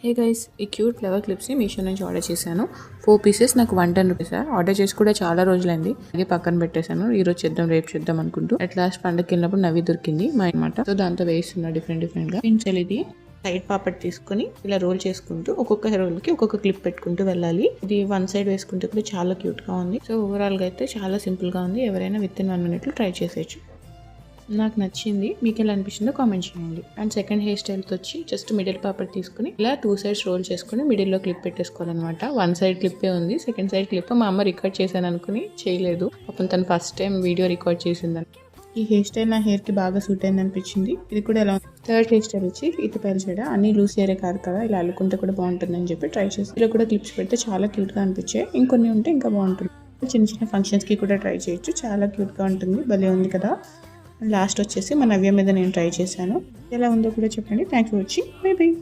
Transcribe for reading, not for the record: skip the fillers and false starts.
Hey guys, ఈ cute flower క్లిప్స్ని Meesho నుంచి order చేశాను. 4 పీసెస్ నాకు 110 రూపీస్. ఆర్డర్ చేసి కూడా చాలా రోజులైంది. అది పక్కన పెట్టేశాను. ఈ రోజు చేద్దాం, రేపు చేద్దాం అనుకుంటూ అట్ లాస్ట్ పండగకి వెళ్ళినప్పుడు నవ్వి దొరికింది మా అనమాట. సో దాంతో వేస్తున్నా డిఫరెంట్ గా. పించల్ ఇది సైడ్ పాపట్ తీసుకుని ఇలా రోల్ చేసుకుంటూ ఒక్కొక్క రోల్ కి ఒక్కొక్క క్లిప్ పెట్టుకుంటూ వెళ్ళాలి. ఇది వన్ సైడ్ వేసుకుంటే కూడా చాలా క్యూట్ గా ఉంది. సో ఓవరాల్ గా అయితే చాలా సింపుల్ గా ఉంది. ఎవరైనా విత్ ఇన్ 1 minute ట్రై చేసేయచ్చు. నాకు నచ్చింది. మీకు ఎలా అనిపించిందో కామెంట్ చేయండి. అండ్ సెకండ్ హెయిర్ స్టైల్తో వచ్చి జస్ట్ మిడిల్ పాపర్ తీసుకుని ఇలా 2 sides రోల్ చేసుకుని మిడిల్లో క్లిప్ పెట్టేసుకోవాలన్నమాట. 1 side క్లిప్పే ఉంది, సెకండ్ సైడ్ క్లిప్ మా అమ్మ రికార్డ్ చేశాను అనుకుని చేయలేదు. అప్పుడు తను ఫస్ట్ టైం వీడియో రికార్డ్ చేసిందని. ఈ హెయిర్ స్టైల్ నా హెయిర్ కి బాగా సూట్ అయింది అనిపించింది. ఇది కూడా ఎలా థర్డ్ హెయిర్ స్టైల్ వచ్చి ఇది పైన అన్ని లూజ్ హెయిర్ కాదు కదా, ఇలా అల్లుకుంటే కూడా బాగుంటుందని చెప్పి ట్రై చేసి ఇలా కూడా క్లిప్స్ పెడితే చాలా క్యూట్ గా అనిపించాయి. ఇంకొన్ని ఉంటే ఇంకా బాగుంటుంది. చిన్న చిన్న ఫంక్షన్స్ కి కూడా ట్రై చేయొచ్చు. చాలా క్యూట్ గా ఉంటుంది. భలే ఉంది కదా. లాస్ట్ వచ్చేసి మా నవ్య మీద నేను ట్రై చేశాను. ఎలా ఉందో కూడా చెప్పండి. Thanks for watching. By by.